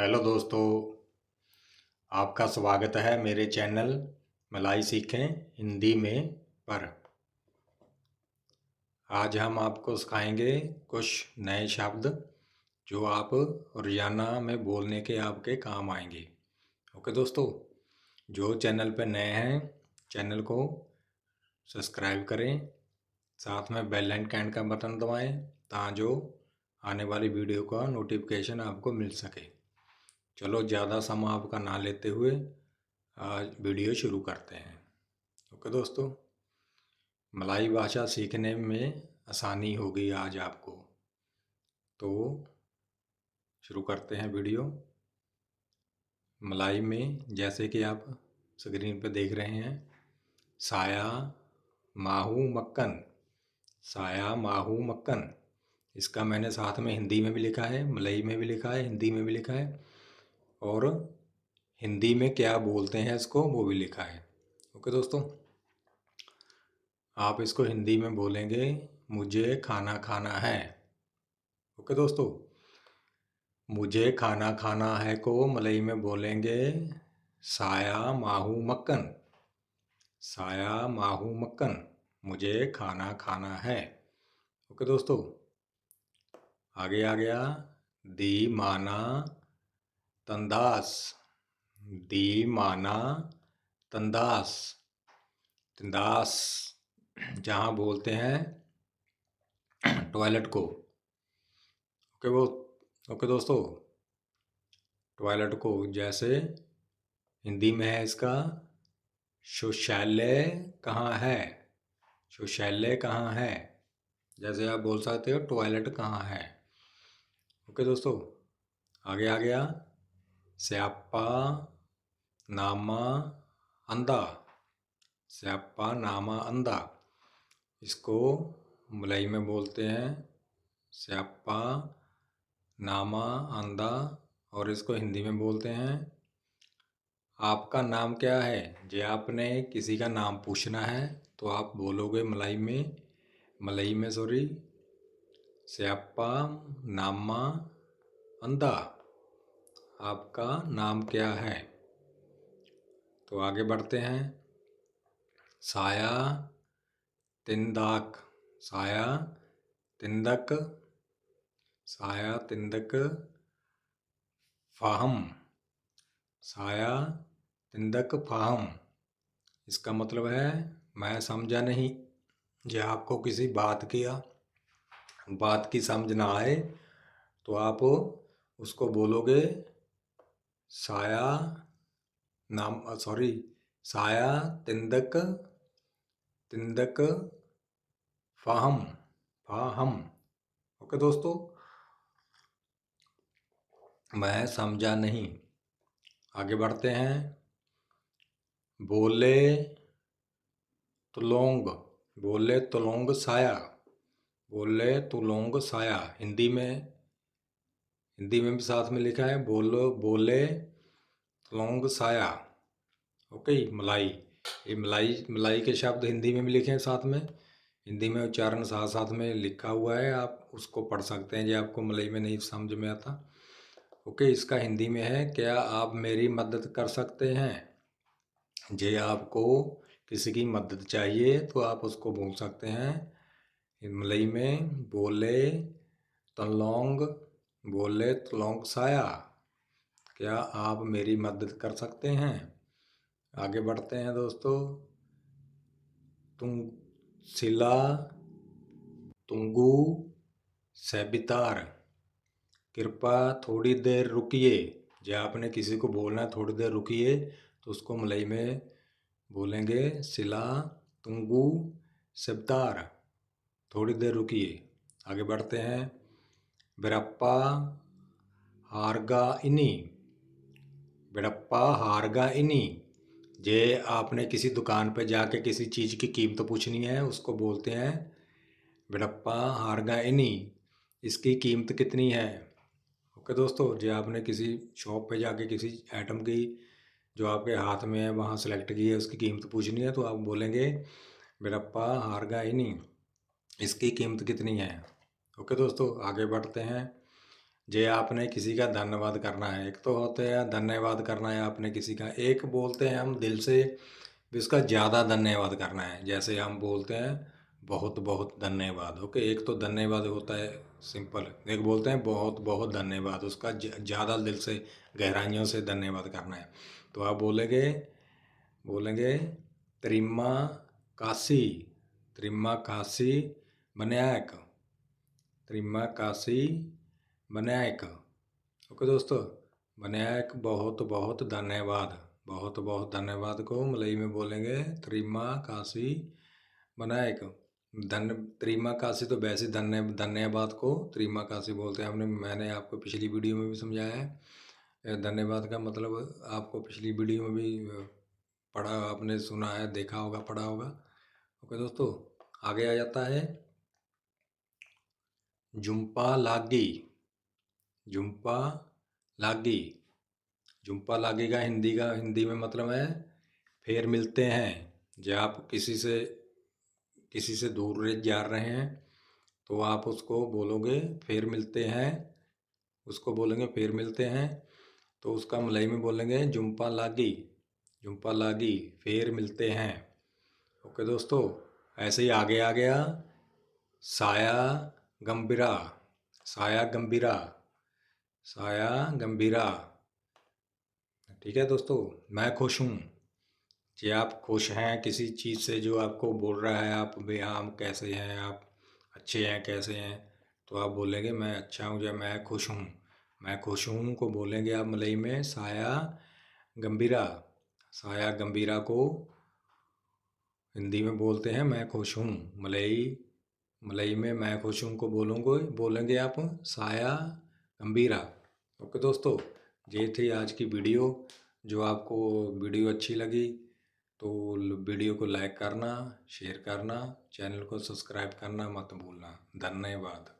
Hello दोस्तों, आपका स्वागत है मेरे चैनल मलाई सीखें हिंदी में पर। आज हम आपको सिखाएंगे कुछ नए शब्द जो आप रोज़ाना में बोलने के आपके काम आएंगे। ओके दोस्तों, जो चैनल पर नए हैं चैनल को सब्सक्राइब करें, साथ में बेल आइकन का बटन दबाएं ताकि जो आने वाली वीडियो का नोटिफिकेशन आपको मिल सके। चलो ज़्यादा समय आपका ना लेते हुए आज वीडियो शुरू करते हैं। ओके दोस्तों, मलाई भाषा सीखने में आसानी होगी आज आपको, तो शुरू करते हैं वीडियो। मलाई में जैसे कि आप स्क्रीन पर देख रहे हैं, साया माहू मक्कन, साया माहू मक्कन। इसका मैंने साथ में हिंदी में भी लिखा है, मलाई में भी लिखा है, हिंदी में भी लिखा है और हिंदी में क्या बोलते हैं इसको वो भी लिखा है। ओके दोस्तों, आप इसको हिंदी में बोलेंगे मुझे खाना खाना है। ओके दोस्तों, मुझे खाना खाना है को मलई में बोलेंगे साया माहू मक्कन, साया माहू मक्कन, मुझे खाना खाना है। ओके दोस्तों, आगे आ गया दी माना तंदास, दी माना तंदास, तंदास जहाँ बोलते हैं टॉयलेट को। ओके दोस्तों, टॉयलेट को जैसे हिंदी में है इसका शौचालय कहाँ है, शौचालय कहाँ है, जैसे आप बोल सकते हो टॉयलेट कहाँ है। ओके दोस्तों, आगे आ गया स्यापा नामा अंधा, स्यापा नामा अंधा। इसको मलई में बोलते हैं स्यापा नामा अंधा और इसको हिंदी में बोलते हैं आपका नाम क्या है। जे आपने किसी का नाम पूछना है तो आप बोलोगे मलई में स्यापा नामा अंधा, आपका नाम क्या है। तो आगे बढ़ते हैं साया तिंदाक, साया तिंदक, साया तिंदक फाहम, साया तिंदक फाहम। इसका मतलब है मैं समझा नहीं। जो आपको किसी बात की समझ ना आए तो आप उसको बोलोगे साया साया तिंदक, तिंदक फाहम, फाहम। ओके दोस्तों, मैं समझा नहीं। आगे बढ़ते हैं बोले तुलोंग, बोले तुलोंग साया, बोले तुलोंग साया। हिंदी में भी साथ में लिखा है बोले तुलोंग साया। ओके मलाई, ये मलाई के शब्द हिंदी में भी लिखे हैं साथ में, हिंदी में उच्चारण साथ साथ में लिखा हुआ है, आप उसको पढ़ सकते हैं जो आपको मलाई में नहीं समझ में आता। ओके, इसका हिंदी में है क्या आप मेरी मदद कर सकते हैं। जे आपको किसी की मदद चाहिए तो आप उसको बोल सकते हैं मलई में तलौंग बोले तलौंग साया, क्या आप मेरी मदद कर सकते हैं। आगे बढ़ते हैं दोस्तों तुम सिला तुंगू सैबितार, कृपा थोड़ी देर रुकिए। जब आपने किसी को बोलना है थोड़ी देर रुकिए तो उसको मलई में बोलेंगे सिला तुंगू सैबितार, थोड़ी देर रुकिए। आगे बढ़ते हैं बिरप्पा हारगा इनी, बिरप्पा हारगा इनी। जे आपने किसी दुकान पे जाके किसी चीज़ की कीमत पूछनी है उसको बोलते हैं बिरप्पा हारगा इनी, इसकी कीमत कितनी है। ओके दोस्तों, जो आपने किसी शॉप पे जाके किसी आइटम की जो आपके हाथ में है वहाँ सेलेक्ट की है उसकी कीमत पूछनी है तो आप बोलेंगे बिरप्पा हारगा इनी, इसकी कीमत कितनी है। ओके दोस्तों, आगे बढ़ते हैं जे आपने किसी का धन्यवाद करना है। एक तो होते हैं धन्यवाद करना है आपने किसी का, एक बोलते हैं हम दिल से भी उसका ज़्यादा धन्यवाद करना है। जैसे हम बोलते हैं बहुत बहुत धन्यवाद, ओके। एक तो धन्यवाद होता है सिंपल, एक बोलते हैं बहुत बहुत धन्यवाद, उसका ज़्यादा दिल से गहराइयों से धन्यवाद करना है। तो आप बोलेंगे बोलेंगे त्रिम्मा कासी, त्रिम्मा कासी बनायक, त्रिम्मा कासी बनायक, ओके दोस्तों। बनायक बहुत बहुत धन्यवाद, बहुत बहुत धन्यवाद को मलई में बोलेंगे त्रिम्मा कासी बनायक। त्रिम्मा कासी तो वैसे धन्यवाद को त्रिम्मा कासी बोलते हैं। मैंने आपको पिछली वीडियो में भी समझाया है। धन्यवाद का मतलब आपको पिछली वीडियो में भी पढ़ा, आपने सुना है, देखा होगा, पढ़ा होगा, ओके दोस्तों। आगे आ जाता है जुम्पा लागी, जुम्पा लागी, जुम्पा लागी का हिंदी में मतलब है फिर मिलते हैं। जब आप किसी से दूर जा रहे हैं तो आप उसको बोलोगे फिर मिलते हैं, उसको बोलेंगे फिर मिलते हैं, तो उसका मलई में बोलेंगे जुम्पा लागी, जुम्पा लागी फिर मिलते हैं, ओके दोस्तों। ऐसे ही आगे आ गया साया गंभीरा, साया गंभीरा, साया गंभीरा, ठीक है दोस्तों। मैं खुश हूँ, कि आप खुश हैं किसी चीज़ से, जो आपको बोल रहा है आप भी, हाँ हम कैसे हैं, आप अच्छे हैं, कैसे हैं, तो आप बोलेंगे मैं अच्छा हूँ या मैं खुश हूँ। मैं खुश हूँ को बोलेंगे आप मलई में साया गंभीरा, साया गंभीरा को हिंदी में बोलते हैं मैं खुश हूँ। मलई में मैं खुश हूँ को बोलेंगे आप साया गंभीरा, ओके दोस्तों। ये थी आज की वीडियो। जो आपको वीडियो अच्छी लगी तो वीडियो को लाइक करना, शेयर करना, चैनल को सब्सक्राइब करना मत भूलना। धन्यवाद।